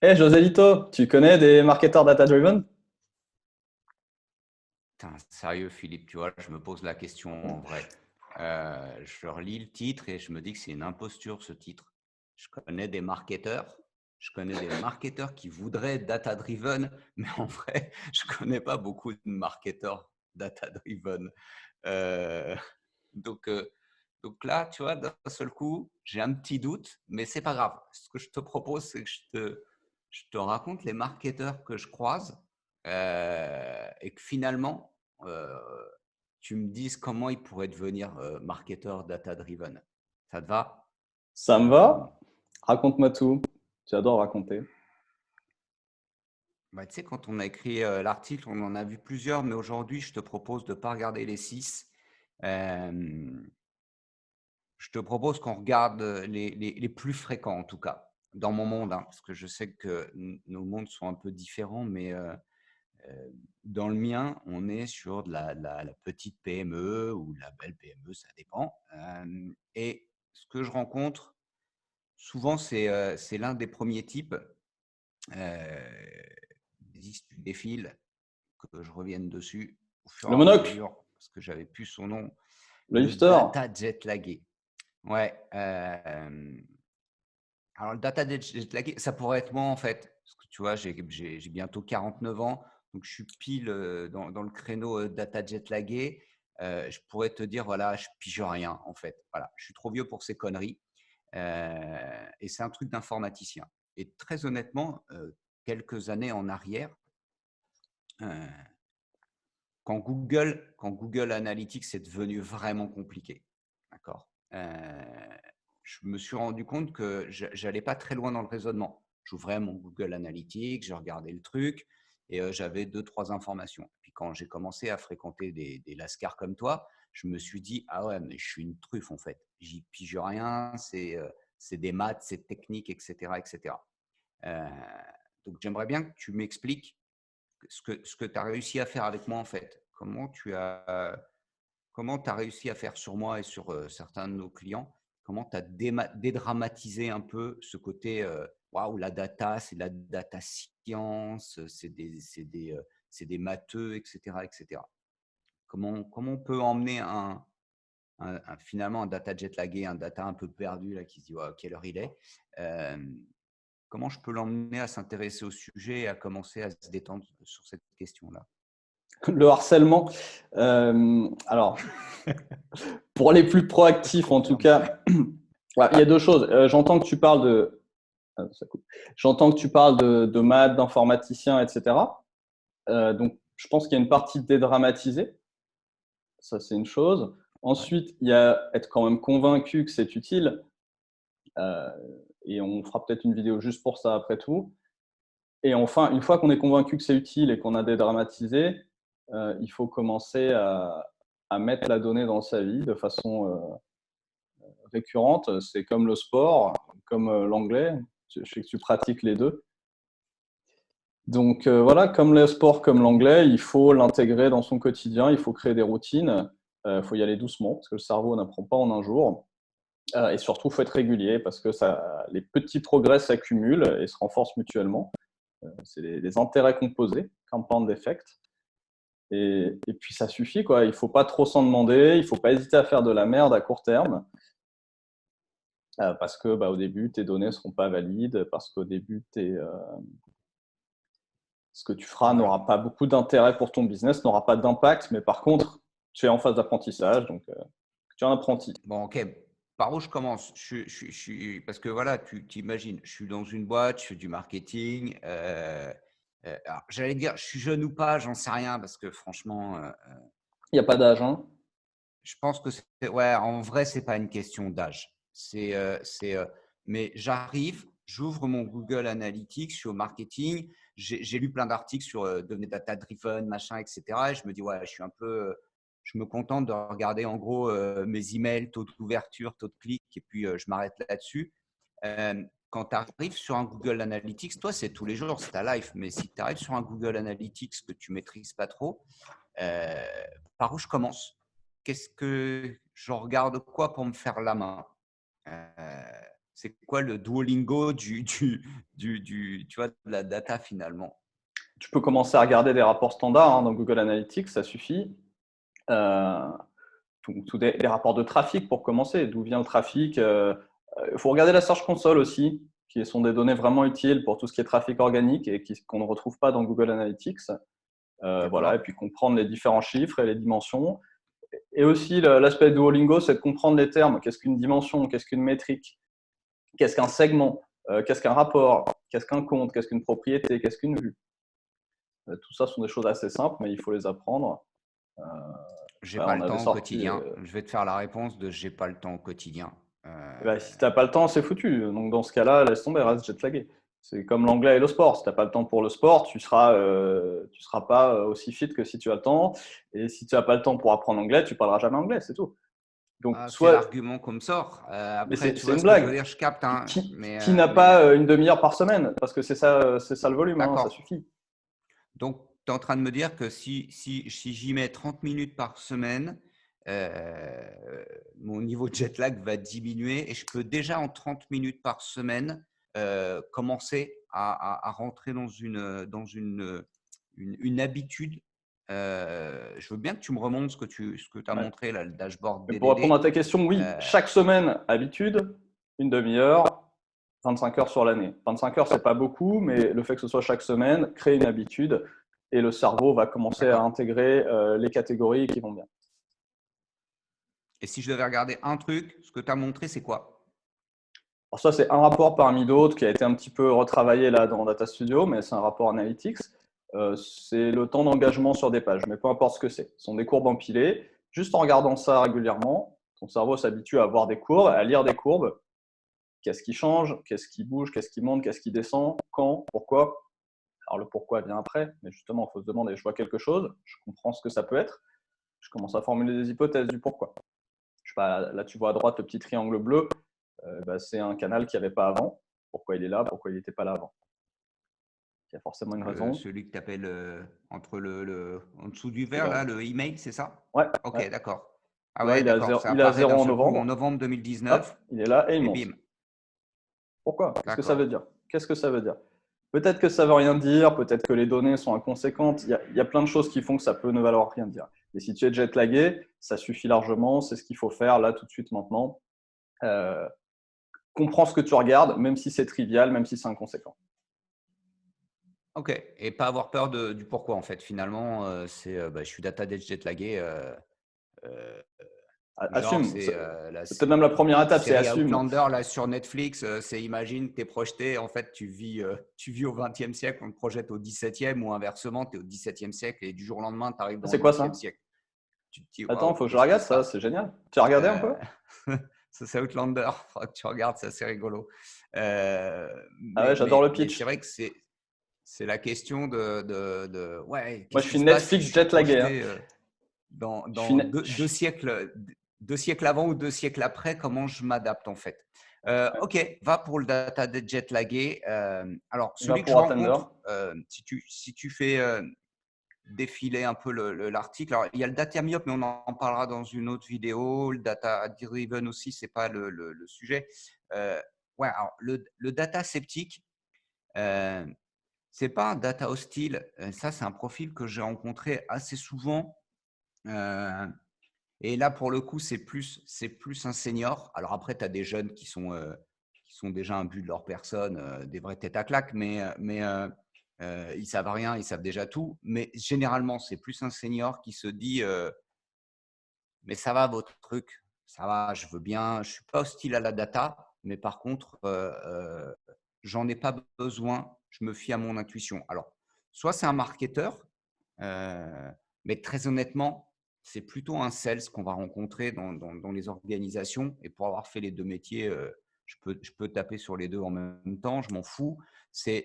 Joselito, tu connais des marketeurs data-driven? Putain, sérieux, Philippe, tu vois, je me pose la question en vrai. Je relis le titre et je me dis que c'est une imposture, ce titre. Je connais des marketeurs qui voudraient être data-driven, mais en vrai, je connais pas beaucoup de marketeurs data-driven. Euh, donc, euh, donc là, tu vois, d'un seul coup, j'ai un petit doute, mais c'est pas grave. Ce que je te propose, c'est que je te raconte les marketeurs que je croise et que finalement, euh, tu me dises comment ils pourraient devenir marketeurs data-driven. Ça te va? Ça me va? Raconte-moi tout. J'adore raconter. Bah, tu sais, quand on a écrit l'article, on en a vu plusieurs, mais aujourd'hui, je te propose de ne pas regarder les 6. Je te propose qu'on regarde les plus fréquents, en tout cas, dans mon monde, hein, parce que je sais que nos mondes sont un peu différents, mais dans le mien, on est sur de la petite PME ou de la belle PME, ça dépend. Et ce que je rencontre, souvent, c'est l'un des premiers types. Vas-y, si tu défiles, que je revienne dessus au fur et Le à monocle, mesure, parce que j'avais plus son nom, le le lifter. data jet lagué. Ouais. Alors, le data jet lagué, ça pourrait être moi en fait, parce que tu vois, j'ai bientôt 49 ans, donc je suis pile dans le créneau data jet lagué. Je pourrais te dire, voilà, je pige rien en fait. Voilà, je suis trop vieux pour ces conneries. Et c'est un truc d'informaticien. Et très honnêtement, quelques années en arrière, euh, quand Google Analytics est devenu vraiment compliqué, d'accord, je me suis rendu compte que j'allais pas très loin dans le raisonnement. J'ouvrais mon Google Analytics, je regardais le truc et j'avais deux, trois informations. Puis quand j'ai commencé à fréquenter des lascars comme toi, je me suis dit, ah ouais, mais je suis une truffe en fait. J'y pige rien, c'est des maths, c'est technique, etc. etc. Euh, donc j'aimerais bien que tu m'expliques ce que tu as réussi à faire avec moi en fait. Comment tu as réussi à faire sur moi et sur certains de nos clients. Comment tu as dédramatisé un peu ce côté waouh, la data, c'est de la data science, c'est des matheux, etc., etc. Comment on peut emmener finalement un data jet lagué, un data un peu perdu là, qui se dit ouais, quelle heure il est. Euh, Comment je peux l'emmener à s'intéresser au sujet et à commencer à se détendre sur cette question-là? Le harcèlement. Alors, pour les plus Je te proactifs en tout confirme. cas, ouais, il y a deux choses. J'entends que tu parles de, ça coupe. J'entends que tu parles de maths, d'informaticiens, etc. Donc, je pense qu'il y a une partie dédramatisée. Ça, c'est une chose. Ouais. Ensuite, il y a être quand même convaincu que c'est utile. Euh, et on fera peut-être une vidéo juste pour ça après tout. Et enfin, une fois qu'on est convaincu que c'est utile et qu'on a dédramatisé, il faut commencer à mettre la donnée dans sa vie de façon récurrente. C'est comme le sport, comme l'anglais. Je sais que tu pratiques les deux. Donc voilà, comme le sport, comme l'anglais, il faut l'intégrer dans son quotidien, il faut créer des routines, il faut y aller doucement parce que le cerveau n'apprend pas en un jour. Et surtout, il faut être régulier parce que les petits progrès s'accumulent et se renforcent mutuellement. C'est les intérêts composés, compound effect. Et puis ça suffit, quoi. Il ne faut pas trop s'en demander, il ne faut pas hésiter à faire de la merde à court terme parce que au début, tes données ne seront pas valides, parce qu'au début, ce que tu feras Voilà. n'aura pas beaucoup d'intérêt pour ton business, n'aura pas d'impact, mais par contre, tu es en phase d'apprentissage, donc tu es un apprenti. Bon, ok. Par où je commence? Parce que voilà, tu t'imagines, je suis dans une boîte, je fais du marketing. Alors, j'allais dire, je suis jeune ou pas, j'en sais rien, parce que franchement, Il n'y a pas d'âge, hein. je pense que ouais, en vrai, c'est pas une question d'âge. Mais j'arrive, j'ouvre mon Google Analytics, je suis au marketing, j'ai lu plein d'articles sur devenir data driven, machin, etc. Et je me dis ouais, je me contente de regarder en gros mes emails, taux d'ouverture, taux de clic, et puis je m'arrête là-dessus. Quand tu arrives sur un Google Analytics, toi, c'est tous les jours, c'est ta life. Mais si tu arrives sur un Google Analytics que tu maîtrises pas trop, euh, par où je commence? Qu'est-ce que je regarde quoi pour me faire la main? C'est quoi le Duolingo tu vois, de la data finalement? Tu peux commencer à regarder des rapports standards dans Google Analytics, ça suffit. Euh, des rapports de trafic pour commencer. D'où vient le trafic? Il faut regarder la Search Console aussi, qui sont des données vraiment utiles pour tout ce qui est trafic organique et qu'on ne retrouve pas dans Google Analytics. Voilà, et D'accord. puis comprendre les différents chiffres et les dimensions. Et aussi, l'aspect de Duolingo, c'est de comprendre les termes. Qu'est-ce qu'une dimension? Qu'est-ce qu'une métrique? Qu'est-ce qu'un segment? Qu'est-ce qu'un rapport? Qu'est-ce qu'un compte? Qu'est-ce qu'une propriété? Qu'est-ce qu'une vue? Tout ça sont des choses assez simples, mais il faut les apprendre. J'ai pas On le avait temps au sorti. quotidien. Je vais te faire la réponse de j'ai pas le temps au quotidien. Si tu n'as pas le temps, c'est foutu. Donc, dans ce cas-là, laisse tomber, reste jetlagué. C'est comme l'anglais et le sport. Si tu n'as pas le temps pour le sport, tu seras pas aussi fit que si tu as le temps. Et si tu n'as pas le temps pour apprendre l'anglais, tu parleras jamais anglais, c'est tout. Donc, C'est soit, l'argument qu'on me sort. mais Après, tu c'est vois une ce que je veux blague. dire, je capte, hein, Qui n'a pas une demi-heure par semaine? Parce que c'est ça le volume, ça d'accord. suffit. Donc, tu es en train de me dire que si j'y mets 30 minutes par semaine, mon niveau de jet lag va diminuer et je peux déjà en 30 minutes par semaine commencer à rentrer dans une habitude. Je veux bien que tu me remontes ce que tu as Ouais. montré, là, le dashboard Mais pour répondre à DDD. ta question, oui, chaque semaine, habitude, une demi-heure, 25 heures sur l'année. 25 heures, c'est pas beaucoup, mais le fait que ce soit chaque semaine crée une habitude et le cerveau va commencer à D'accord. intégrer les catégories qui vont bien. Et si je devais regarder un truc, ce que tu as montré, c'est quoi? Alors ça, c'est un rapport parmi d'autres qui a été un petit peu retravaillé là dans Data Studio, mais c'est un rapport Analytics. C'est le temps d'engagement sur des pages, mais peu importe ce que c'est. Ce sont des courbes empilées. Juste en regardant ça régulièrement, ton cerveau s'habitue à voir des courbes, à lire des courbes. Qu'est-ce qui change? Qu'est-ce qui bouge? Qu'est-ce qui monte? Qu'est-ce qui descend? Quand? Pourquoi? Alors le pourquoi vient après, mais justement, il faut se demander, je vois quelque chose, je comprends ce que ça peut être, je commence à formuler des hypothèses du pourquoi. Je sais pas, là, tu vois à droite le petit triangle bleu, c'est un canal qu'il n'y avait pas avant. Pourquoi il est là? Pourquoi il n'était pas là avant? Il y a forcément une raison. Celui que tu appelles entre en dessous du C'est vert, là, le email, c'est ça? Ouais, ouais. Ok, d'accord. Tu Ah vois, ouais, d'accord. Ça il est à apparaît 0 d'un en seul coup en novembre. novembre Hop, 2019 il est là et il et monte. bim. Pourquoi? Qu'est-ce que ça veut D'accord. dire? Qu'est-ce que ça veut dire? Peut-être que ça veut rien dire, peut-être que les données sont inconséquentes. Il y a plein de choses qui font que ça peut ne valoir rien dire. Et si tu es jetlagué, ça suffit largement. C'est ce qu'il faut faire là, tout de suite, maintenant. Euh, comprends ce que tu regardes, même si c'est trivial, même si c'est inconséquent. Ok. Et pas avoir peur du pourquoi, en fait. Finalement, je suis data jet lagué. Euh, Genre, Assume. c'est C'est peut-être même la première la étape, c'est série assume. Outlander là sur Netflix. C'est imagine, tu es projeté, en fait, tu vis au 20e siècle, on te projette au 17e ou inversement, tu es au 17e siècle et du jour au lendemain, tu arrives dans C'est le quoi 20e ça? siècle. Tu te dis, Attends, il waouh, faut que je qu'est-ce qui regarde se ça, passe? c'est génial. Tu as regardé un peu? Euh, Ça, c'est Outlander. Faudra que tu regardes, c'est assez rigolo. Euh, Ah ouais, j'adore le mais c'est pitch. vrai que c'est la question ouais, Moi, qu'est-ce je qui suis se passe si je Netflix suis jetlagué. Hein. projeté Je suis dans deux siècles avant ou 2 siècles après, comment je m'adapte en fait. Ok, va pour le data de jet lagué. Alors, Il va celui que je pour Attender. rencontre, si tu fais défiler un peu l'article, alors il y a le data myop, mais on en parlera dans une autre vidéo. Le data driven aussi, c'est pas le sujet. Ouais, alors le data sceptique, euh, c'est pas un data hostile. Ça, c'est un profil que j'ai rencontré assez souvent. Euh, et là, pour le coup, c'est plus un senior. Alors après, tu as des jeunes qui sont déjà imbus de leur personne, des vraies têtes à claque, mais ils savent rien, ils savent déjà tout. Mais généralement, c'est plus un senior qui se dit mais ça va votre truc, ça va, je veux bien, je suis pas hostile à la data, mais par contre, j'en ai pas besoin, je me fie à mon intuition. Alors, soit c'est un marketeur, mais très honnêtement, c'est plutôt un sales qu'on va rencontrer dans les organisations. Et pour avoir fait les deux métiers, je peux taper sur les deux en même temps, je m'en fous.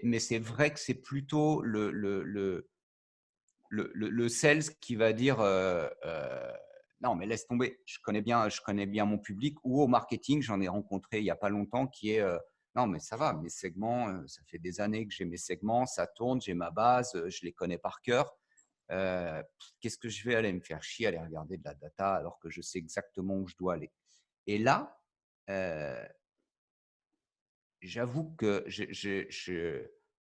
Mais c'est vrai que c'est plutôt le sales qui va dire non, mais laisse tomber, je connais bien mon public. Ou au marketing, j'en ai rencontré il n'y a pas longtemps qui est non, mais ça va, mes segments, ça fait des années que j'ai mes segments, ça tourne, j'ai ma base, je les connais par cœur. Qu'est-ce que je vais aller me faire chier, aller regarder de la data alors que je sais exactement où je dois aller. Et là, euh, j'avoue que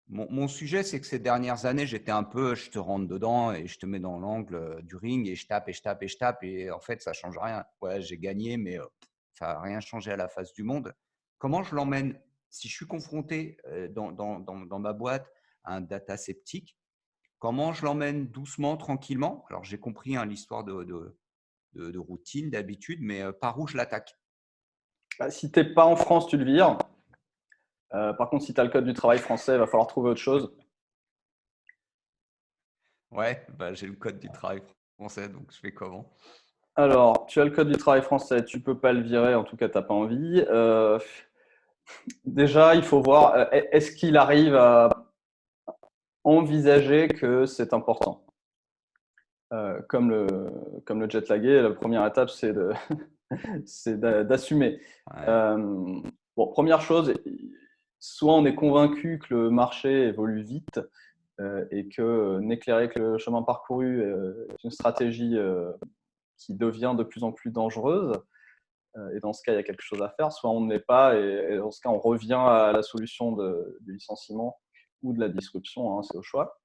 mon sujet, c'est que ces dernières années, j'étais un peu, je te rentre dedans et je te mets dans l'angle du ring et je tape et je tape et je tape et en fait, ça change rien. Ouais, j'ai gagné, mais ça n'a rien changé à la face du monde. Comment je l'emmène? Si je suis confronté dans ma boîte à un data sceptique, comment je l'emmène doucement, tranquillement? Alors, j'ai compris hein, l'histoire de routine, d'habitude, mais par où je l'attaque? Bah, si tu n'es pas en France, tu le vires. Par contre, si tu as le code du travail français, il va falloir trouver autre chose. Ouais, bah, j'ai le code du travail français, donc je fais comment? Alors, tu as le code du travail français, tu peux pas le virer, en tout cas, tu n'as pas envie. Déjà, il faut voir, est-ce qu'il arrive à envisager que c'est important? Comme le jet lagué, la première étape, c'est d'assumer. Ouais. Bon, première chose, soit on est convaincu que le marché évolue vite et que n'éclairer que le chemin parcouru est une stratégie qui devient de plus en plus dangereuse. Et dans ce cas, il y a quelque chose à faire. Soit on ne l'est pas, et dans ce cas, on revient à la solution du licenciement ou de la disruption, hein, c'est au choix.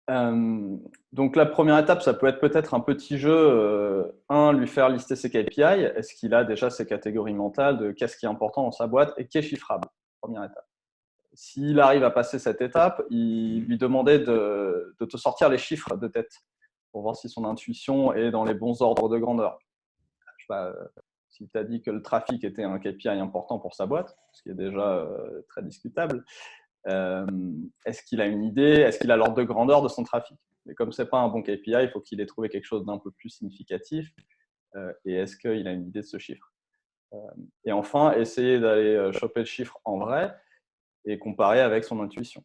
Donc la première étape, ça peut être peut-être un petit jeu. Lui faire lister ses KPI. Est-ce qu'il a déjà ses catégories mentales de qu'est-ce qui est important dans sa boîte et qui est chiffrable? Première étape. S'il arrive à passer cette étape, il lui demandait de te sortir les chiffres de tête pour voir si son intuition est dans les bons ordres de grandeur. Je sais pas, s'il t'a dit que le trafic était un KPI important pour sa boîte, ce qui est déjà très discutable, est-ce qu'il a une idée? Est-ce qu'il a l'ordre de grandeur de son trafic? Mais comme ce n'est pas un bon KPI, il faut qu'il ait trouvé quelque chose d'un peu plus significatif. Et est-ce qu'il a une idée de ce chiffre? Et enfin, essayer d'aller choper le chiffre en vrai et comparer avec son intuition.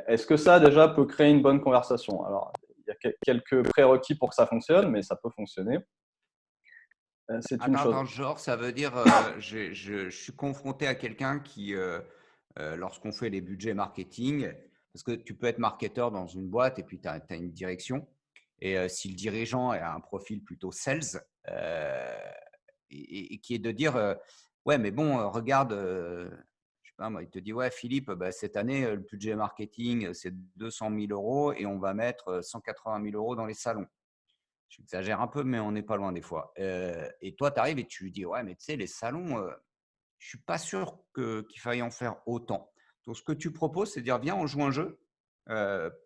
Est-ce que ça, déjà, peut créer une bonne conversation? Alors, il y a quelques prérequis pour que ça fonctionne, mais ça peut fonctionner. C'est une chose. Attends, genre, ça veut dire, je suis confronté à quelqu'un qui, lorsqu'on fait les budgets marketing, parce que tu peux être marketeur dans une boîte et puis tu as une direction. Et si le dirigeant a un profil plutôt sales, et qui est de dire, ouais, mais bon, regarde, je sais pas, moi, il te dit, ouais, Philippe, bah, cette année, le budget marketing, c'est 200 000 euros et on va mettre 180 000 euros dans les salons. J'exagère un peu, mais on n'est pas loin des fois. Et toi, tu arrives et tu lui dis, ouais, mais tu sais, les salons, je ne suis pas sûr qu'il faille en faire autant. Donc, ce que tu proposes, c'est de dire, viens, on joue un jeu.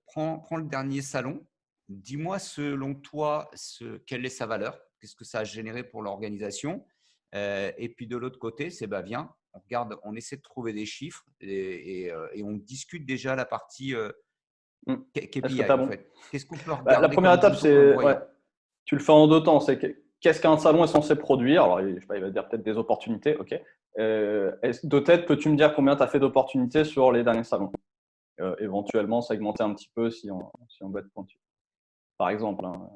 Prends le dernier salon. Dis-moi, selon toi, quelle est sa valeur. Qu'est-ce que ça a généré pour l'organisation. Et puis, de l'autre côté, c'est, bah, viens, on regarde, on essaie de trouver des chiffres et on discute déjà la partie Est-ce que KPI, tu as en bon? fait. Qu'est-ce qu'on peut La regarder première comme étape, bouton c'est ouais, voyant? tu le fais en deux temps. C'est qu'est-ce qu'un salon est censé produire? Alors, je sais pas, il va dire peut-être des opportunités. OK. De tête, peux-tu me dire combien tu as fait d'opportunités sur les derniers salons? Éventuellement, segmenter un petit peu si on veut être pointu. Par exemple, hein,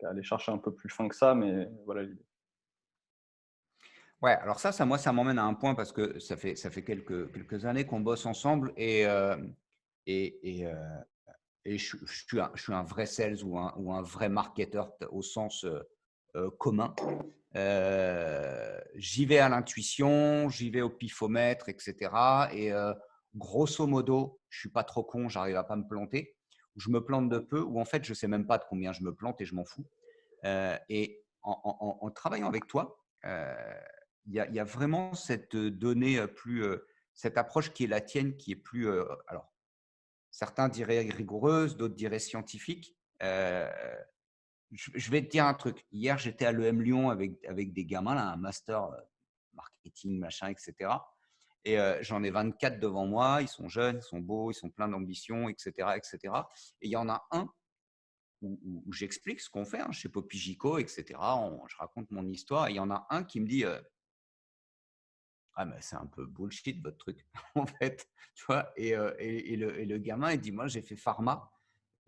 aller chercher un peu plus fin que ça, mais voilà l'idée. Ouais, alors moi, ça m'emmène à un point parce que ça fait quelques années qu'on bosse ensemble et, et, euh, et je suis un vrai sales ou un vrai marketeur au sens commun. J'y vais à l'intuition, j'y vais au pifomètre, etc. Et grosso modo, je suis pas trop con, j'arrive à pas me planter. Je me plante de peu, ou en fait, je sais même pas de combien je me plante et je m'en fous. Et en travaillant avec toi, il y a vraiment cette donnée cette approche qui est la tienne, qui est plus, alors certains diraient rigoureuse, d'autres diraient scientifique. Je vais te dire un truc. Hier, j'étais à l'EM Lyon avec des gamins, là, un master marketing, machin, etc. Et j'en ai 24 devant moi. Ils sont jeunes, ils sont beaux, ils sont pleins d'ambition, etc., etc. Et il y en a un où j'explique ce qu'on fait chez Popigico, etc. Je raconte mon histoire. Et il y en a un qui me dit ah, mais c'est un peu bullshit votre truc, en fait. Tu vois et le gamin, il dit moi, j'ai fait pharma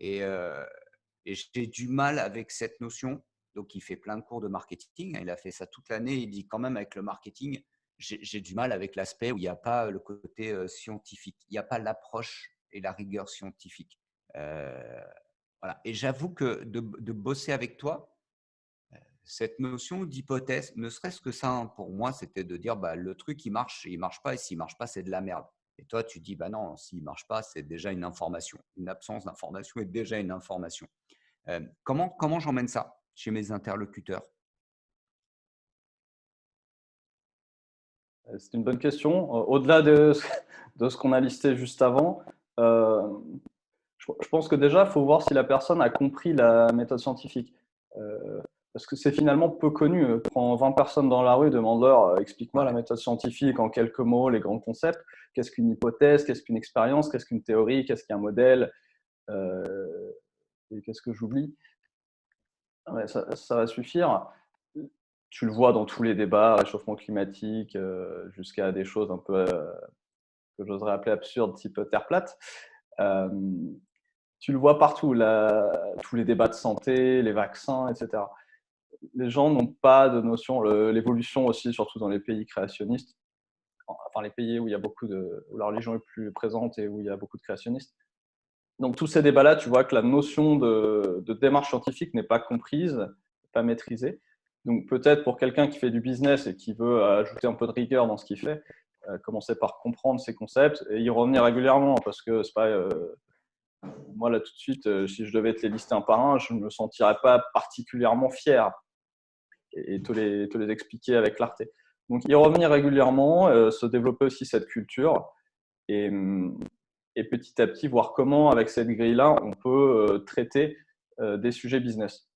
et, et j'ai du mal avec cette notion. Donc, il fait plein de cours de marketing. Il a fait ça toute l'année. Il dit quand même, avec le marketing, j'ai du mal avec l'aspect où il n'y a pas le côté scientifique. Il n'y a pas l'approche et la rigueur scientifique. Voilà. Et j'avoue que de bosser avec toi, cette notion d'hypothèse, ne serait-ce que ça, hein, pour moi, c'était de dire le truc, il marche pas, et s'il marche pas, c'est de la merde. Et toi, tu dis, non, s'il marche pas, c'est déjà une information. Une absence d'information est déjà une information. Comment j'emmène ça chez mes interlocuteurs? C'est une bonne question. Au-delà de ce qu'on a listé juste avant, je pense que déjà, il faut voir si la personne a compris la méthode scientifique. Parce que c'est finalement peu connu. Prends 20 personnes dans la rue, demande-leur explique-moi la Ouais. méthode scientifique en quelques mots, les grands concepts. Qu'est-ce qu'une hypothèse? Qu'est-ce qu'une expérience? Qu'est-ce qu'une théorie? Qu'est-ce qu'un modèle? Et qu'est-ce que j'oublie? Ouais, ça va suffire. Tu le vois dans tous les débats, réchauffement climatique, jusqu'à des choses un peu que j'oserais appeler absurdes, type Terre plate. Euh, Tu le vois partout, tous les débats de santé, les vaccins, etc. Les gens n'ont pas de notion, l'évolution aussi, surtout dans les pays créationnistes, enfin les pays où où la religion est plus présente et où il y a beaucoup de créationnistes. Donc tous ces débats-là, tu vois que la notion de démarche scientifique n'est pas comprise, pas maîtrisée. Donc peut-être pour quelqu'un qui fait du business et qui veut ajouter un peu de rigueur dans ce qu'il fait, commencer par comprendre ces concepts et y revenir régulièrement, parce que c'est pas moi là tout de suite, si je devais te les lister un par un, je ne me sentirais pas particulièrement fier et te les expliquer avec clarté. Donc y revenir régulièrement, se développer aussi cette culture et, et petit à petit voir comment avec cette grille-là on peut traiter des sujets business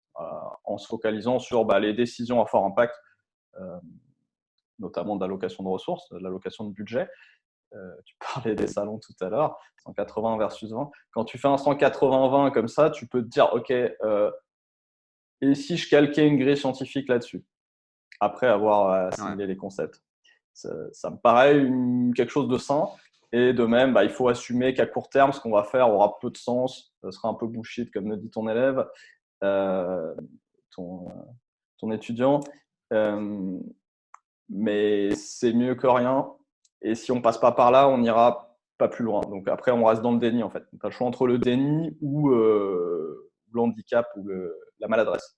en se focalisant sur les décisions à fort impact, euh, notamment d'allocation de ressources, de l'allocation de budget. Tu parlais des salons tout à l'heure, 180 versus 20. Quand tu fais un 180-20 comme ça, tu peux te dire, OK, et si je calquais une grille scientifique là-dessus, après avoir Ouais. assimilé les concepts? Ça me paraît quelque chose de sain. Et de même, il faut assumer qu'à court terme, ce qu'on va faire aura peu de sens, ce sera un peu bullshit, comme le dit ton élève, euh, ton, ton étudiant. Euh, mais c'est mieux que rien. Et si on passe pas par là, on n'ira pas plus loin. Donc après, on reste dans le déni, en fait. Tu as le choix entre le déni ou l'handicap ou la maladresse.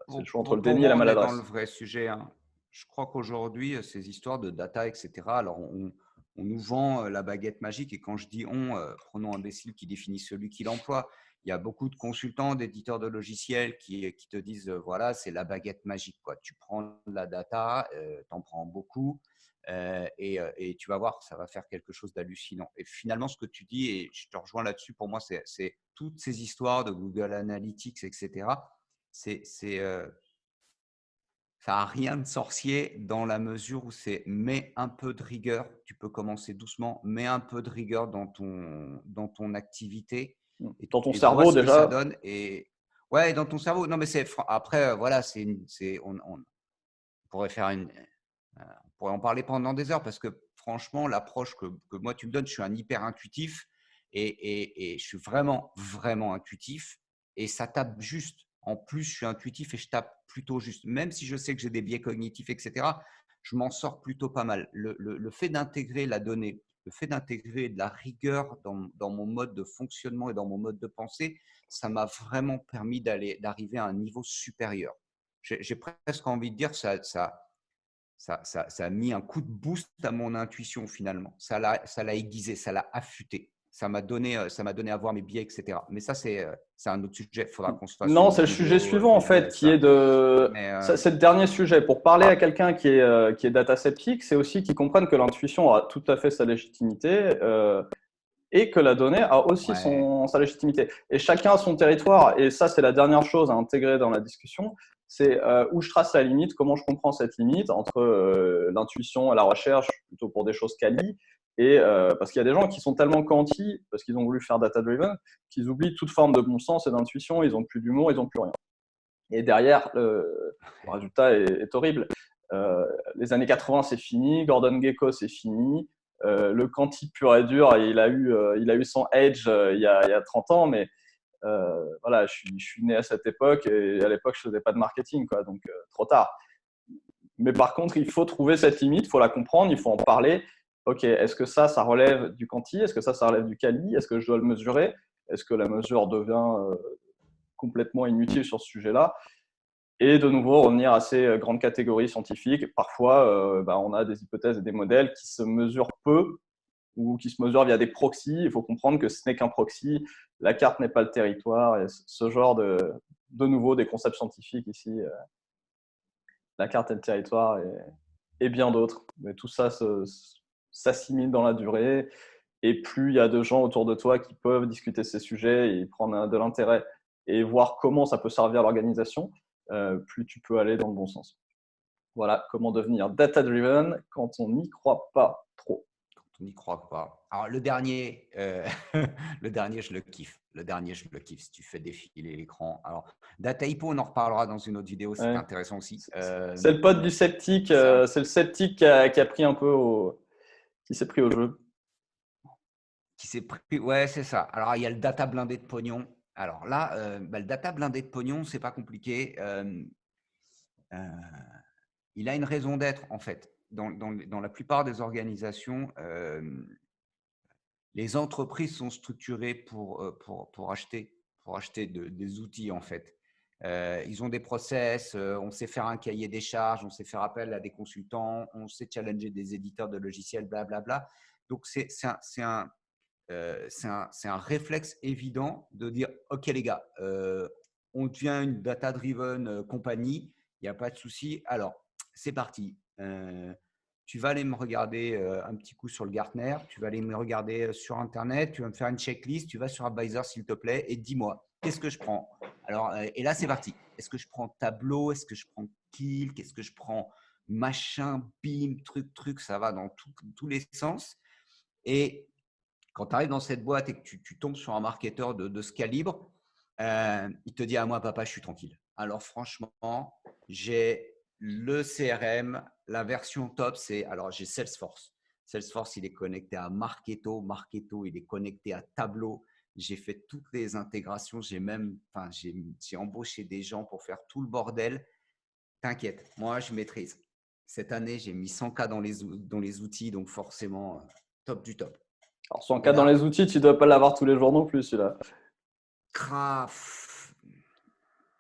C'est le choix entre le Pour déni et moi, la on est dans le maladresse. vrai sujet, hein. Je crois qu'aujourd'hui, ces histoires de data, etc., alors on nous vend la baguette magique. Et quand je dis on, prenons imbécile qui définit celui qui l'emploie. Il y a beaucoup de consultants, d'éditeurs de logiciels qui te disent, voilà, c'est la baguette magique, quoi. Tu prends la data, tu en prends beaucoup et tu vas voir, ça va faire quelque chose d'hallucinant. Et finalement, ce que tu dis, et je te rejoins là-dessus, pour moi, c'est toutes ces histoires de Google Analytics, etc., ça n'a rien de sorcier dans la mesure où c'est mets un peu de rigueur. Tu peux commencer doucement, mets un peu de rigueur dans ton activité Dans ton et vois cerveau, ce que ça déjà, donne. Et ouais, dans ton cerveau. Non, mais après, voilà, on pourrait on pourrait en parler pendant des heures parce que franchement, l'approche que moi tu me donnes, je suis un hyper intuitif et je suis vraiment, vraiment intuitif et ça tape juste. En plus, je suis intuitif et je tape plutôt juste. Même si je sais que j'ai des biais cognitifs, etc., je m'en sors plutôt pas mal. Le fait d'intégrer la donnée, le fait d'intégrer de la rigueur dans mon mode de fonctionnement et dans mon mode de pensée, ça m'a vraiment permis d'arriver à un niveau supérieur. J'ai presque envie de dire ça a mis un coup de boost à mon intuition finalement. Ça l'a aiguisé, ça l'a affûté. Ça m'a donné à voir mes biais, etc. Mais ça, c'est un autre sujet. Il faudra qu'on se fasse non, une c'est le sujet vidéo suivant en dédiée fait, à qui est ça. de. Mais C'est le dernier sujet. Pour parler à quelqu'un qui est data sceptique, c'est aussi qu'il comprenne que l'intuition a tout à fait sa légitimité et que la donnée a aussi ouais, sa légitimité. Et chacun a son territoire. Et ça, c'est la dernière chose à intégrer dans la discussion. C'est où je trace la limite, comment je comprends cette limite entre l'intuition et la recherche, plutôt pour des choses quali. Et parce qu'il y a des gens qui sont tellement quanti, parce qu'ils ont voulu faire data-driven, qu'ils oublient toute forme de bon sens et d'intuition, ils n'ont plus d'humour, ils n'ont plus rien. Et derrière, le résultat est horrible. Les années 80, c'est fini. Gordon Gekko, c'est fini. Le quanti pur et dur, il a eu son edge il y a 30 ans, mais voilà, je suis né à cette époque et à l'époque, je faisais pas de marketing, quoi, donc trop tard. Mais par contre, il faut trouver cette limite, il faut la comprendre, il faut en parler. Ok, est-ce que ça relève du quanti? Est-ce que ça relève du quali? Est-ce que je dois le mesurer? Est-ce que la mesure devient complètement inutile sur ce sujet-là? Et de nouveau, revenir à ces grandes catégories scientifiques. Parfois, on a des hypothèses et des modèles qui se mesurent peu ou qui se mesurent via des proxys. Il faut comprendre que ce n'est qu'un proxy. La carte n'est pas le territoire. Et ce genre de nouveau, des concepts scientifiques ici. La carte est le territoire et bien d'autres. Mais tout ça s'assimile dans la durée. Et plus il y a de gens autour de toi qui peuvent discuter ces sujets et prendre de l'intérêt et voir comment ça peut servir à l'organisation, plus tu peux aller dans le bon sens. Voilà comment devenir data-driven quand on n'y croit pas trop. Quand on n'y croit pas. Alors, le dernier, le dernier, je le kiffe. Le dernier, je le kiffe si tu fais défiler l'écran. Alors, Data Hypo, on en reparlera dans une autre vidéo. C'est Ouais. intéressant aussi. C'est le pote du sceptique. C'est le sceptique qui a pris un peu qui s'est pris au jeu. Qui s'est pris. Ouais, c'est ça. Alors, il y a le data blindé de pognon. Alors là, le data blindé de pognon, c'est pas compliqué. Il a une raison d'être, en fait. Dans la plupart des organisations, les entreprises sont structurées pour acheter des outils, en fait. Ils ont des process, on sait faire un cahier des charges, on sait faire appel à des consultants, on sait challenger des éditeurs de logiciels, blablabla. Donc, c'est un réflexe évident de dire « Ok les gars, on devient une data-driven compagnie, il n'y a pas de souci. Alors, c'est parti. Tu vas aller me regarder un petit coup sur le Gartner, tu vas aller me regarder sur Internet, tu vas me faire une checklist, tu vas sur Advisor s'il te plaît et dis-moi, qu'est-ce que je prends ?» Alors, et là, c'est parti. Est-ce que je prends Tableau? Est-ce que je prends Kill? Qu'est-ce que je prends? Machin, bim, truc, ça va dans tous les sens. Et quand tu arrives dans cette boîte et que tu tombes sur un marketeur de ce calibre, il te dit « Ah, moi, papa, je suis tranquille. » Alors, franchement, j'ai le CRM, la version top, alors j'ai Salesforce. Salesforce, il est connecté à Marketo. Marketo, il est connecté à Tableau. J'ai fait toutes les intégrations. J'ai embauché des gens pour faire tout le bordel. T'inquiète, moi, je maîtrise. Cette année, j'ai mis 100K dans les outils, donc forcément, top du top. Alors, 100K dans les outils, tu ne dois pas l'avoir tous les jours non plus, celui-là.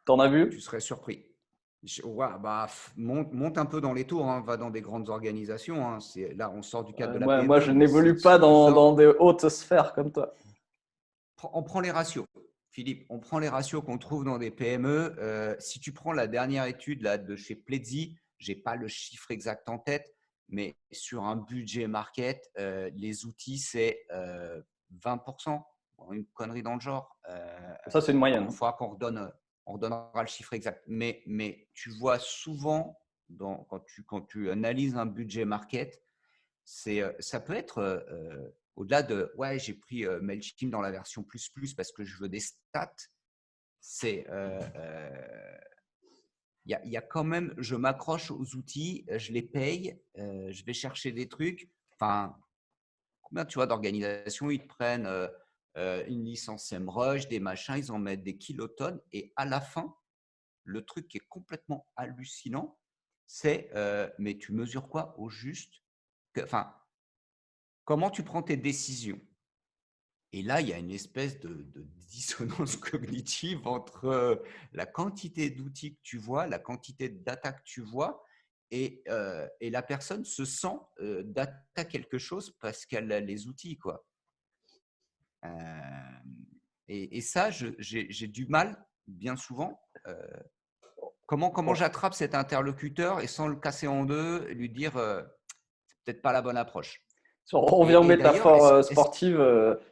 T'en as vu? Tu serais surpris. Monte un peu dans les tours, hein, va dans des grandes organisations. Hein. Là, on sort du cadre de la PME. Moi, je n'évolue pas dans des hautes sphères comme toi. On prend les ratios, Philippe. On prend les ratios qu'on trouve dans des PME. Si tu prends la dernière étude là, de chez Pledzi, je n'ai pas le chiffre exact en tête, mais sur un budget market, les outils, c'est 20%. Une connerie dans le genre. Ça, c'est une moyenne. Il faudra qu'on redonnera le chiffre exact. Mais tu vois souvent, quand tu analyses un budget market, ça peut être au-delà de « ouais, j'ai pris Mailchimp dans la version plus parce que je veux des stats ». Il y a quand même, je m'accroche aux outils, je les paye, je vais chercher des trucs. Enfin, combien tu vois d'organisations, ils te prennent une licence SEMrush, des machins, ils en mettent des kilotonnes et à la fin, le truc qui est complètement hallucinant, c'est mais tu mesures quoi au juste? Enfin, comment tu prends tes décisions? Et là, il y a une espèce de dissonance cognitive entre la quantité d'outils que tu vois, la quantité de data que tu vois, et la personne se sent data quelque chose parce qu'elle a les outils, quoi. Et ça, j'ai du mal, bien souvent. Comment j'attrape cet interlocuteur et sans le casser en deux, lui dire c'est peut-être pas la bonne approche. Si on revient aux métaphores sportives,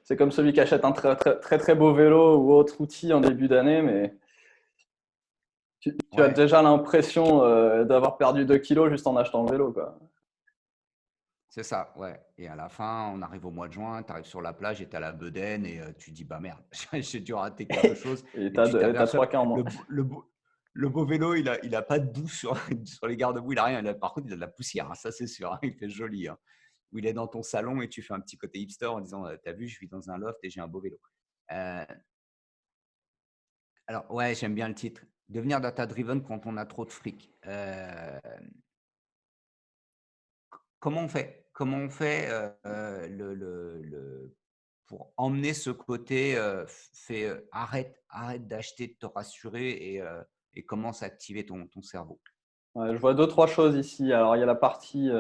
c'est comme celui qui achète un très beau vélo ou autre outil en début d'année, mais tu as déjà l'impression d'avoir perdu 2 kilos juste en achetant le vélo, quoi. C'est ça, ouais. Et à la fin, on arrive au mois de juin, tu arrives sur la plage et tu as la bedaine et tu dis bah merde, j'ai dû rater quelque chose. Et puis tu as 3 cas en moins. Le beau vélo, il a pas de boue sur les garde-boue, il a rien. Par contre, il a de la poussière, hein, ça c'est sûr, hein, il fait joli. Hein. Où il est dans ton salon et tu fais un petit côté hipster en disant t'as vu, je vis dans un loft et j'ai un beau vélo. Alors, ouais, j'aime bien le titre. Devenir data-driven quand on a trop de fric. Comment on fait pour emmener ce côté arrête d'acheter, de te rassurer et commence à activer ton cerveau. Ouais, je vois deux, trois choses ici. Alors, il y a la partie,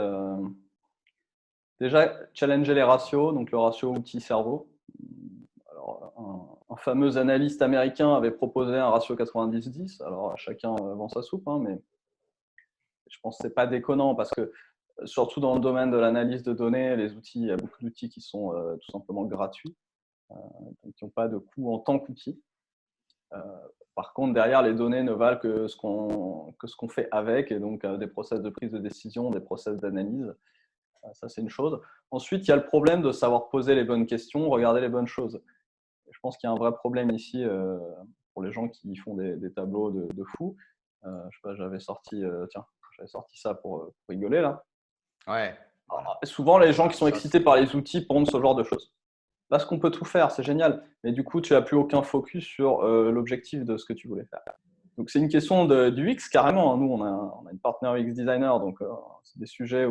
déjà, challenger les ratios, donc le ratio outil-cerveau. Alors, un fameux analyste américain avait proposé un ratio 90-10. Alors, chacun vend sa soupe, hein, mais je pense que ce n'est pas déconnant parce que, surtout dans le domaine de l'analyse de données, les outils, il y a beaucoup d'outils qui sont tout simplement gratuits, donc qui n'ont pas de coût en tant qu'outils. Par contre, derrière, les données ne valent que ce qu'on fait avec, et donc des process de prise de décision, des process d'analyse. Ça, c'est une chose. Ensuite, il y a le problème de savoir poser les bonnes questions, regarder les bonnes choses. Je pense qu'il y a un vrai problème ici pour les gens qui font des tableaux de fous. Je sais pas, j'avais sorti ça pour rigoler là. Ouais. Voilà. Alors, souvent, les gens qui sont Ça, excités par les outils pondent ce genre de choses. Parce qu'on peut tout faire, c'est génial. Mais du coup, tu n'as plus aucun focus sur l'objectif de ce que tu voulais faire. Donc, c'est une question du UX carrément. Nous, on a une partenaire UX designer, donc c'est des sujets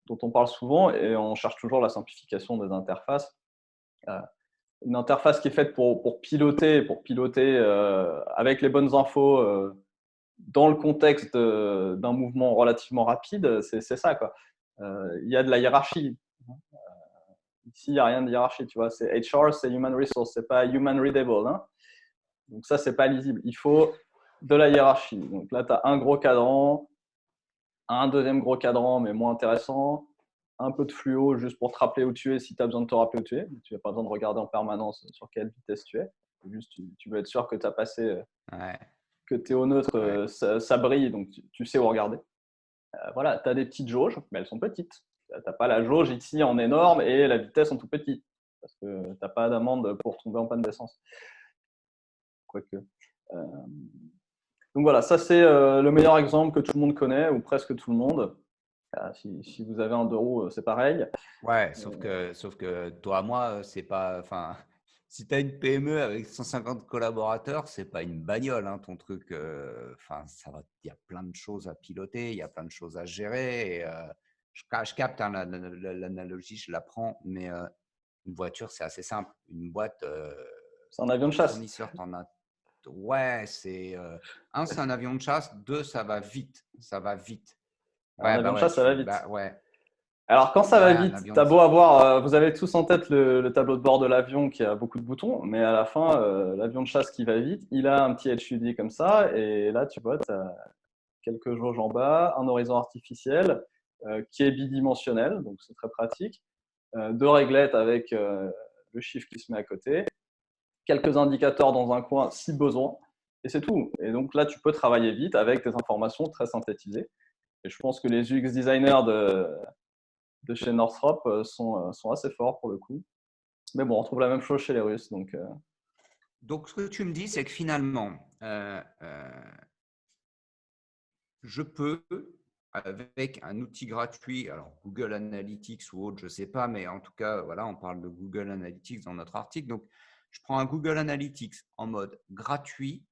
dont on parle souvent et on cherche toujours la simplification des interfaces. Une interface qui est faite pour piloter avec les bonnes infos dans le contexte d'un mouvement relativement rapide, c'est ça, quoi. Il y a de la hiérarchie. Ici, il n'y a rien de hiérarchie, tu vois. C'est HR, c'est Human Resource, c'est pas Human Readable. Hein. Donc ça, c'est pas lisible. Il faut de la hiérarchie. Donc là, tu as un gros cadran, un deuxième gros cadran, mais moins intéressant, un peu de fluo juste pour te rappeler où tu es si tu as besoin de te rappeler où tu es. Tu n'as pas besoin de regarder en permanence sur quelle vitesse tu es. Juste, tu veux être sûr que tu as passé, que tu es au neutre, ça brille, donc tu sais où regarder. Voilà, tu as des petites jauges, mais elles sont petites. Tu n'as pas la jauge ici en énorme et la vitesse en tout petit. Parce que tu n'as pas d'amende pour tomber en panne d'essence. Quoique. Donc voilà, ça c'est le meilleur exemple que tout le monde connaît, ou presque tout le monde. Si vous avez un deux roues, c'est pareil. Ouais, sauf que toi, moi, c'est pas. Enfin, si tu as une PME avec 150 collaborateurs, c'est pas une bagnole, hein, ton truc. Enfin, il y a plein de choses à piloter, il y a plein de choses à gérer. Et, je capte hein, l'analogie, je la prends, mais une voiture, c'est assez simple. Une boîte, c'est un avion de un chasse. fournisseur, t'en as. Ouais, c'est c'est un avion de chasse. Deux, ça va vite. Ça va vite. Alors, un Ouais, avion bah de ouais, chasse, ça va vite. ouais. Alors quand ça Ouais, va un vite, avion t'as de. beau avoir, vous avez tous en tête le tableau de bord de l'avion qui a beaucoup de boutons, mais à la fin, l'avion de chasse qui va vite, il a un petit HUD comme ça, et là tu vois, tu as quelques jauges en bas, un horizon artificiel qui est bidimensionnel, donc c'est très pratique, deux réglettes avec le chiffre qui se met à côté, quelques indicateurs dans un coin si besoin, et c'est tout. Et donc là, tu peux travailler vite avec des informations très synthétisées. Et je pense que les UX designers de chez Northrop sont assez forts pour le coup. Mais bon, on trouve la même chose chez les Russes. Donc, ce que tu me dis, c'est que finalement, je peux, avec un outil gratuit, alors Google Analytics ou autre, je ne sais pas, mais en tout cas, voilà, on parle de Google Analytics dans notre article. Donc, je prends un Google Analytics en mode gratuit.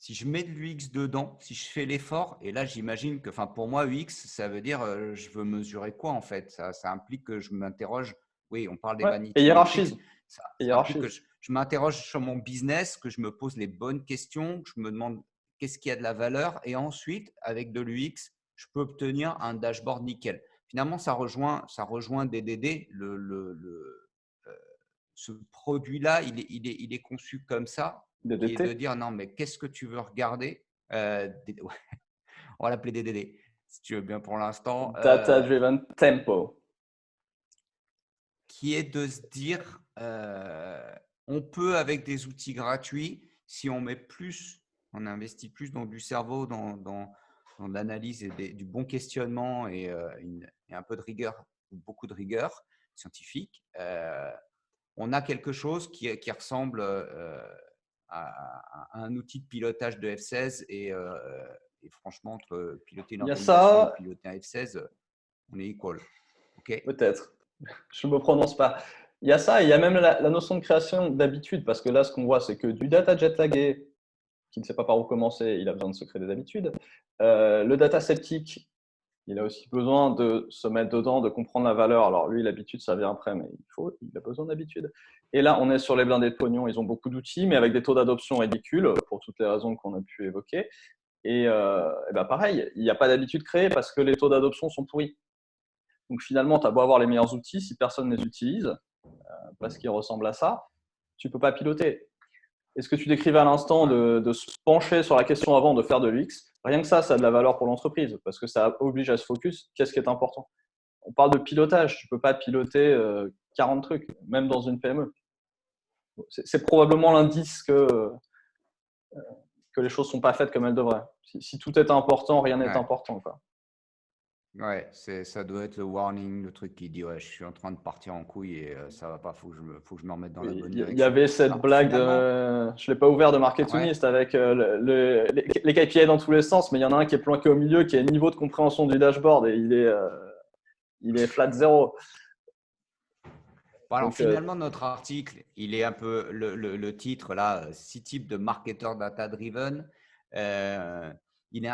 Si je mets de l'UX dedans, si je fais l'effort, et là, j'imagine que, enfin, pour moi, UX, ça veut dire, je veux mesurer quoi en fait? Ça implique que je m'interroge. Oui, on parle des ouais. Et vanity metrics. hiérarchise. Ça Et implique que hiérarchise. je m'interroge sur mon business, que je me pose les bonnes questions, que je me demande qu'est-ce qui a de la valeur, et ensuite, avec de l'UX, je peux obtenir un dashboard nickel. Finalement, ça rejoint DDD. Ce produit-là, il est conçu comme ça, qui est de DDT. dire non, mais qu'est-ce que tu veux regarder ouais, on va l'appeler DDD, si tu veux bien pour l'instant, Data Driven Tempo. qui est de se dire on peut, avec des outils gratuits, si on met plus, on investit plus dans du cerveau, dans l'analyse et du bon questionnement et un peu de rigueur, beaucoup de rigueur scientifique, on a quelque chose qui ressemble à un outil de pilotage de F16 et franchement, entre piloter une Il y a organisation et ça, piloter un F16, on est equal. OK? peut-être. Je ne me prononce pas. Il y a ça, et il y a même la notion de création d'habitude, parce que là, ce qu'on voit, c'est que du data jet lagué, qui ne sait pas par où commencer, il a besoin de se créer des habitudes. Le data sceptique, Il a aussi besoin de se mettre dedans, de comprendre la valeur. Alors lui, l'habitude, ça vient après, mais il a besoin d'habitude. Et là, on est sur les blindés de pognon. Ils ont beaucoup d'outils, mais avec des taux d'adoption ridicules, pour toutes les raisons qu'on a pu évoquer. Et ben pareil, il n'y a pas d'habitude créée parce que les taux d'adoption sont pourris. Donc finalement, tu as beau avoir les meilleurs outils, si personne ne les utilise, parce qu'ils ressemblent à ça, tu ne peux pas piloter. Et ce que tu décrivais à l'instant de se pencher sur la question avant de faire de l'UX, rien que ça a de la valeur pour l'entreprise parce que ça oblige à se focus. Qu'est-ce qui est important? On parle de pilotage. Tu ne peux pas piloter 40 trucs, même dans une PME. C'est probablement l'indice que les choses ne sont pas faites comme elles devraient. Si tout est important, rien n'est important, quoi. Ouais, ça doit être le warning, le truc qui dit ouais, je suis en train de partir en couille et ça va pas, faut que je me remette dans la bonne direction. Il y avait cette blague, je l'ai pas ouvert, de marketingiste avec les KPI dans tous les sens, mais il y en a un qui est planqué au milieu, qui est niveau de compréhension du dashboard et il est flat zéro. Bon, alors finalement, notre article, il est un peu le titre là, 6 types de marketeurs data-driven. Il est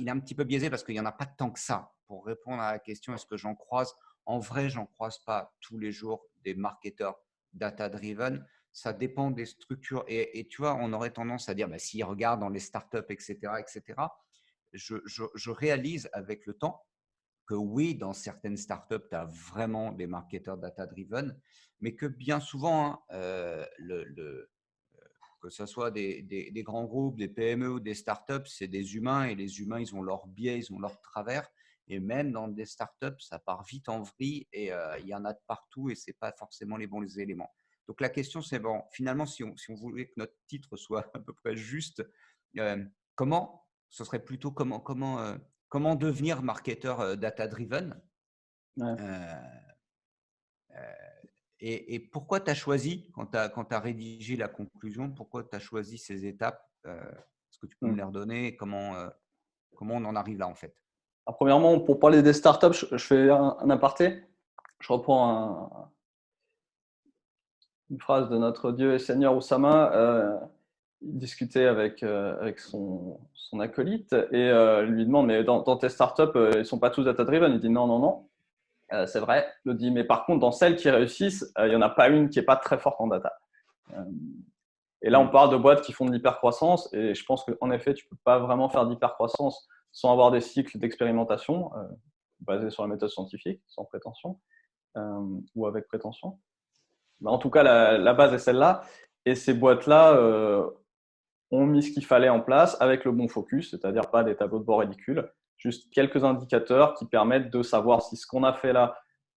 un petit peu biaisé parce qu'il n'y en a pas tant que ça. Pour répondre à la question, est-ce que j'en croise? En vrai, j'en croise pas tous les jours des marketeurs data-driven. Ça dépend des structures. Et tu vois, on aurait tendance à dire, bah, s'ils regardent dans les startups, etc. Je réalise avec le temps que oui, dans certaines startups, tu as vraiment des marketeurs data-driven, mais que bien souvent, hein, que ce soit des grands groupes, des PME ou des startups, c'est des humains et les humains, ils ont leurs biais, ils ont leurs travers. Et même dans des startups, ça part vite en vrille et il y en a de partout et ce n'est pas forcément les bons éléments. Donc la question, c'est bon, finalement, si on voulait que notre titre soit à peu près juste, comment, ce serait plutôt comment devenir marketeur data-driven. Ouais. Et pourquoi tu as choisi, quand tu as rédigé la conclusion, pourquoi tu as choisi ces étapes? Est-ce que tu peux me les redonner? Comment on en arrive là, en fait? Alors, premièrement, pour parler des startups, je fais un aparté. Je reprends une phrase de notre Dieu et Seigneur Oussama. Il discutait avec son acolyte et lui demande, mais dans tes startups, ils ne sont pas tous data-driven? Il dit non, non, non. C'est vrai. Il dit, mais par contre, dans celles qui réussissent, il n'y en a pas une qui n'est pas très forte en data. Et là, on parle de boîtes qui font de l'hypercroissance et je pense qu'en effet, tu ne peux pas vraiment faire d'hypercroissance sans avoir des cycles d'expérimentation basés sur la méthode scientifique, sans prétention, ou avec prétention. En tout cas, la base est celle-là. Et ces boîtes-là ont mis ce qu'il fallait en place avec le bon focus, c'est-à-dire pas des tableaux de bord ridicules, juste quelques indicateurs qui permettent de savoir si ce qu'on a fait là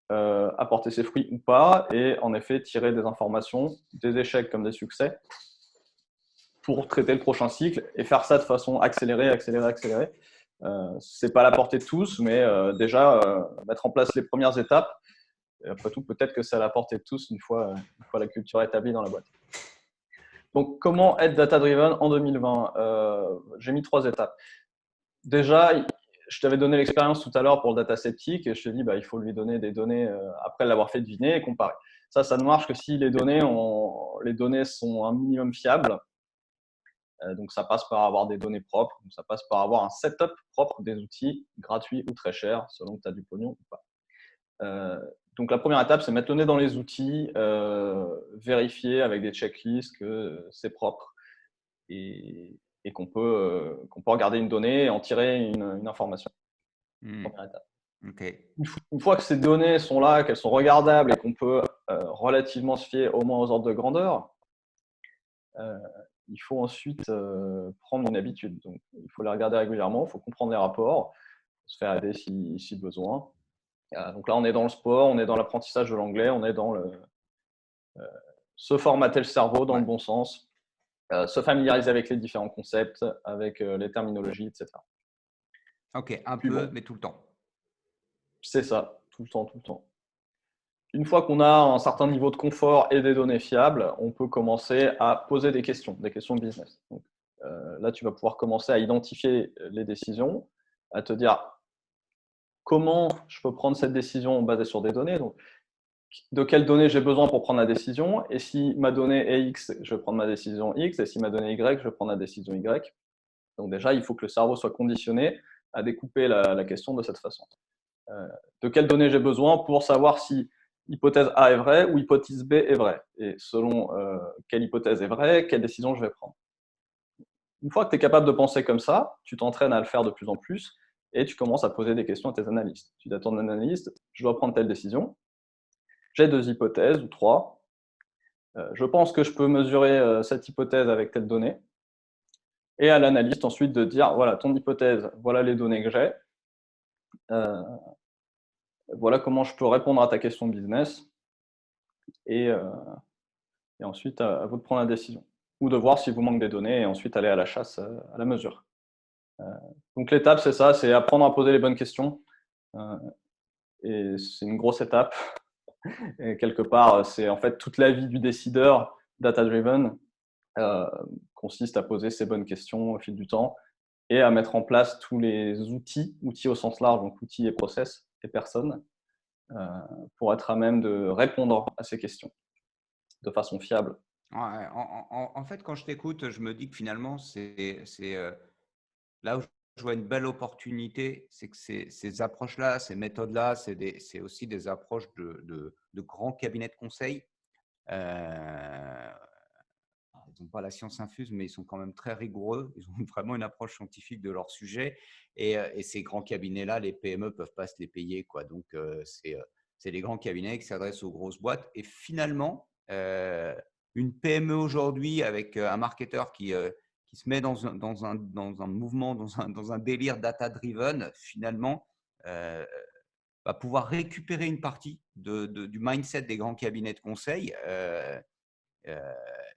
a porté ses fruits ou pas, et en effet tirer des informations, des échecs comme des succès, pour traiter le prochain cycle et faire ça de façon accélérée. C'est pas à la portée de tous, mais déjà mettre en place les premières étapes. Et après tout, peut-être que c'est à la portée de tous une fois la culture établie dans la boîte. Donc, comment être data-driven en 2020 ? J'ai mis 3 étapes. Déjà, je t'avais donné l'expérience tout à l'heure pour le data sceptique et je t'ai dit il faut lui donner des données après l'avoir fait deviner et comparer. Ça ne marche que si les données sont un minimum fiables. Donc, ça passe par avoir des données propres. Donc, ça passe par avoir un setup propre des outils gratuits ou très chers, selon que tu as du pognon ou pas. Donc, la première étape, c'est mettre le nez dans les outils, vérifier avec des checklists que c'est propre et qu'on peut regarder une donnée et en tirer une information. Première étape. Okay. Une fois que ces données sont là, qu'elles sont regardables et qu'on peut relativement se fier au moins aux ordres de grandeur, il faut ensuite prendre une habitude. Donc, il faut les regarder régulièrement, il faut comprendre les rapports, se faire aider si besoin. Donc là, on est dans le sport, on est dans l'apprentissage de l'anglais, on est dans se formater le cerveau dans le bon sens, se familiariser avec les différents concepts, avec les terminologies, etc. Ok, peu, mais tout le temps. C'est ça, tout le temps. Une fois qu'on a un certain niveau de confort et des données fiables, on peut commencer à poser des questions de business. Donc, là, tu vas pouvoir commencer à identifier les décisions, à te dire comment je peux prendre cette décision basée sur des données. Donc, de quelles données j'ai besoin pour prendre la décision, et si ma donnée est X, je vais prendre ma décision X, et si ma donnée est Y, je vais prendre la décision Y. Donc déjà, il faut que le cerveau soit conditionné à découper la question de cette façon. De quelles données j'ai besoin pour savoir si hypothèse A est vraie ou hypothèse B est vraie. Et selon quelle hypothèse est vraie, quelle décision je vais prendre. Une fois que tu es capable de penser comme ça, tu t'entraînes à le faire de plus en plus et tu commences à poser des questions à tes analystes. Tu dis à ton analyste, je dois prendre telle décision, j'ai 2 hypothèses ou 3, je pense que je peux mesurer cette hypothèse avec telle donnée. Et à l'analyste ensuite de dire, voilà, ton hypothèse, voilà les données que j'ai, voilà comment je peux répondre à ta question business, et ensuite à vous de prendre la décision. Ou de voir s'il vous manque des données et ensuite aller à la chasse à la mesure. Donc l'étape, c'est ça, c'est apprendre à poser les bonnes questions. Et c'est une grosse étape. Et quelque part, c'est en fait toute la vie du décideur data-driven consiste à poser ces bonnes questions au fil du temps et à mettre en place tous les outils au sens large, donc outils et process et personnes, pour être à même de répondre à ces questions de façon fiable. Ouais, en fait, quand je t'écoute, je me dis que finalement, là où je vois une belle opportunité, c'est que ces approches-là, ces méthodes-là, c'est aussi des approches de grands cabinets de conseil. Ils n'ont pas la science infuse, mais ils sont quand même très rigoureux. Ils ont vraiment une approche scientifique de leur sujet. Et ces grands cabinets-là, les PME ne peuvent pas se les payer, quoi. Donc, c'est les grands cabinets qui s'adressent aux grosses boîtes. Et finalement, une PME aujourd'hui avec un marketeur qui se met dans un mouvement, dans un délire data-driven, finalement, va pouvoir récupérer une partie du mindset des grands cabinets de conseil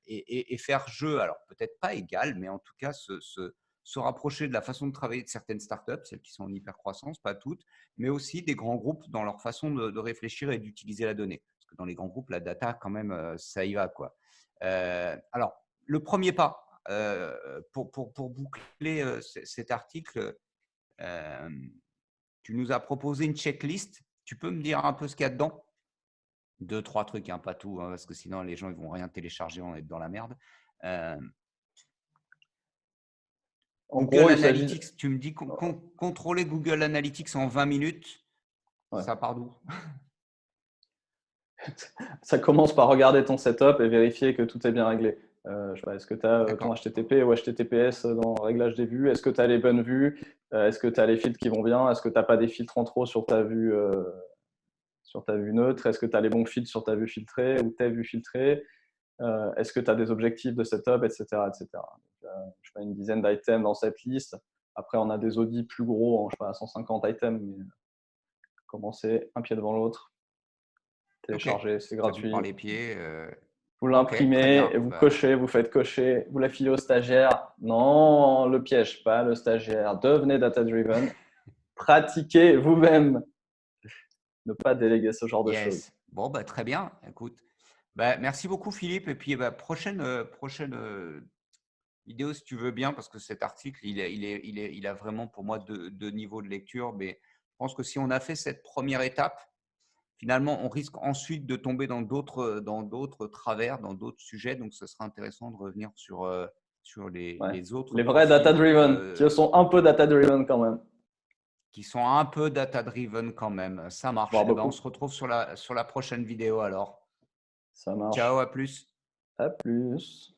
et faire jeu, alors peut-être pas égal, mais en tout cas se rapprocher de la façon de travailler de certaines startups, celles qui sont en hyper-croissance, pas toutes, mais aussi des grands groupes dans leur façon de réfléchir et d'utiliser la donnée. Parce que dans les grands groupes, la data, quand même, ça y va, quoi. Alors, le premier pas pour boucler cet article, tu nous as proposé une checklist. Tu peux me dire un peu ce qu'il y a dedans? 2-3 trucs, hein, pas tout, hein, parce que sinon les gens ils vont rien télécharger, on va être dans la merde. En Google gros, il s'agit… Analytics, tu me dis contrôler Google Analytics en 20 minutes, Ouais. ça part d'où? Ça commence par regarder ton setup et vérifier que tout est bien réglé. Je sais pas, est-ce que tu as ton HTTP ou HTTPS dans le réglage des vues? Est-ce que tu as les bonnes vues? Est-ce que tu as les filtres qui vont bien? Est-ce que tu n'as pas des filtres en trop sur ta vue neutre? Est-ce que tu as les bons filtres sur ta vue filtrée ou tes vues filtrées? Est-ce que tu as des objectifs de setup, etc. etc. Donc, je sais pas, une dizaine d'items dans cette liste. Après, on a des audits plus gros, je sais pas, 150 items, mais commencez un pied devant l'autre. Télécharger, c'est T'appuies par gratuit. les pieds. Vous Ok, très l'imprimez bien. et vous cochez, vous faites cocher, vous la filez au stagiaire. Non, le piège pas, le stagiaire. Devenez data-driven. Pratiquez vous-même. Ne pas déléguer ce genre de choses. Yes. Bon, bah, très bien. Écoute, bah, merci beaucoup Philippe. Et puis bah, prochaine vidéo si tu veux bien, parce que cet article, il a vraiment pour moi deux niveaux de lecture. Mais je pense que si on a fait cette première étape, finalement, on risque ensuite de tomber dans d'autres travers, dans d'autres sujets. Donc, ce sera intéressant de revenir sur Ouais. les autres Les vrais profils data-driven, qui sont un peu data-driven quand même, qui sont un peu data-driven quand même. Ça marche. voire Eh ben, on beaucoup. se retrouve sur la prochaine vidéo alors. Ça marche. Ciao, à plus. À plus.